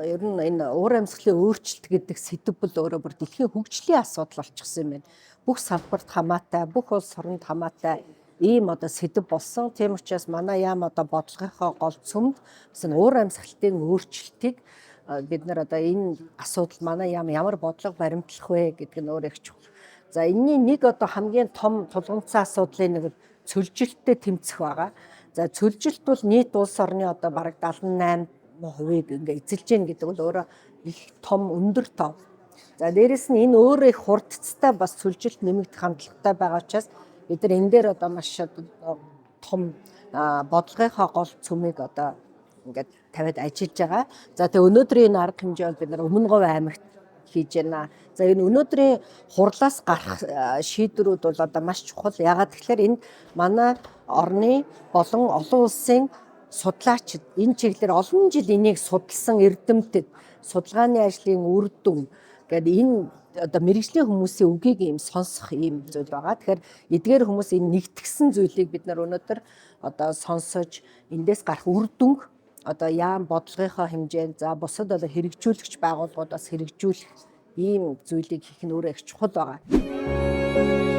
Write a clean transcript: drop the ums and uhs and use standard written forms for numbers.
ер нь энэ уур амьсгалын өөрчлөлт гэдэг сэдв бол өөрөө бүр дэлхийн хөгжлийн асуудал болчихсон юм байна. Бүх салбарт хамаатай, бүх улс оронд хамаатай ийм одоо сэдв болсон. Тийм учраас манай яам одоо бодлогынхоо гол цөмд уур амьсгалтын өөрчлөлтийг бид нар одоо энэ асуудал манай яам ямар бодлого баримтлах вэ гэдэг нь өөр их чухал. За энэний нэг одоо хамгийн том тулгымцсан асуудлын нэг цөлжилттэй тэмцэх байгаа. За цөлжилт бол нийт улс орны одоо бараг 78%-ийг ингээ эзэлж гин гэдэг бол өөрөө их том өндөр тоо. За дээрэс нь энэ өөрөө их хурдцтай бас цөлжилт нэмэгдэх хандлагатай байгаа учраас бид нар энэ дээр одоо маш том бодлогынхоо гол цөмийг одоо ингээд тавиад ажиллаж байгаа. За тэгээ өнөөдрийн энэ арга хэмжээ бол бид нар Өмнөговь аймагт хийж байна. За энэ өнөөдрийн хурлаас гарах шийдвэрүүд бол одоо маш чухал. Яагаад тэгэхээр энд манай орны болон олон улсын судлаачид энэ чиглэлээр олон жил энийг судалсан эрдэмтэд судалгааны ажлын үр дүн гэдэг энэ одоо мэргэжлийн хүмүүсийн үгийг ийм сонсох ийм зүйл байгаа. Тэгэхээр эдгээр хүмүүс энэ нэгтгсэн зүйлийг бид нар өнөөдөр одоо сонсож эндээс гарах үр дүн одоо яам бодлогынхоо хэмжээнд за бусад одоо хэрэгжүүлэгч байгууллагуудаас хэрэгжүүлэх ийм зүйлийг хийх нь өөрөө их чухал байгаа.